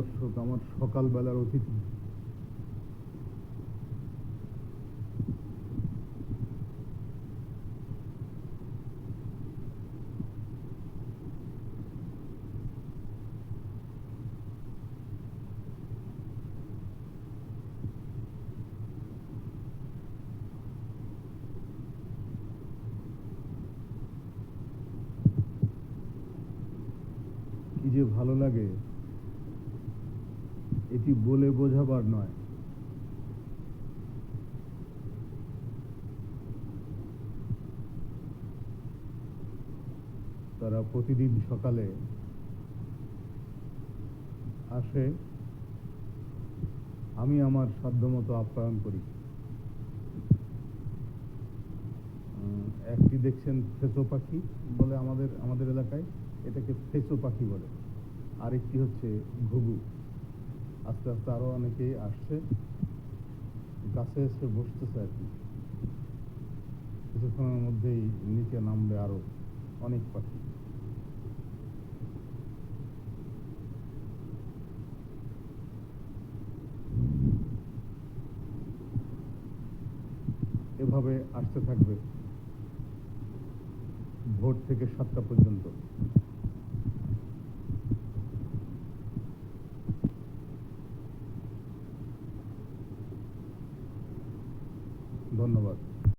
দর্শক, আমার সকালবেলার অতিথি, কি যে ভালো লাগে এটি বলে বোঝাবার নয়। তারা প্রতিদিন সকালে আসে, আমি আমার সাধ্যমতো আপ্যায়ন করি। একটি দেখছেন ফেঁচো পাখি বলে আমাদের এলাকায়, এটাকে ফেঁচো পাখি বলে। আরেকটি হচ্ছে ঘুঘু। আস্তে আস্তে আরো অনেকেই আসছে, গাছে এসে বসতেছে আর কি। কিছুক্ষণের মধ্যেই নিচে নামবে আরো অনেক পাখি। এভাবে আসতে থাকবে ভোর থেকে 7টা পর্যন্ত। ধন্যবাদ।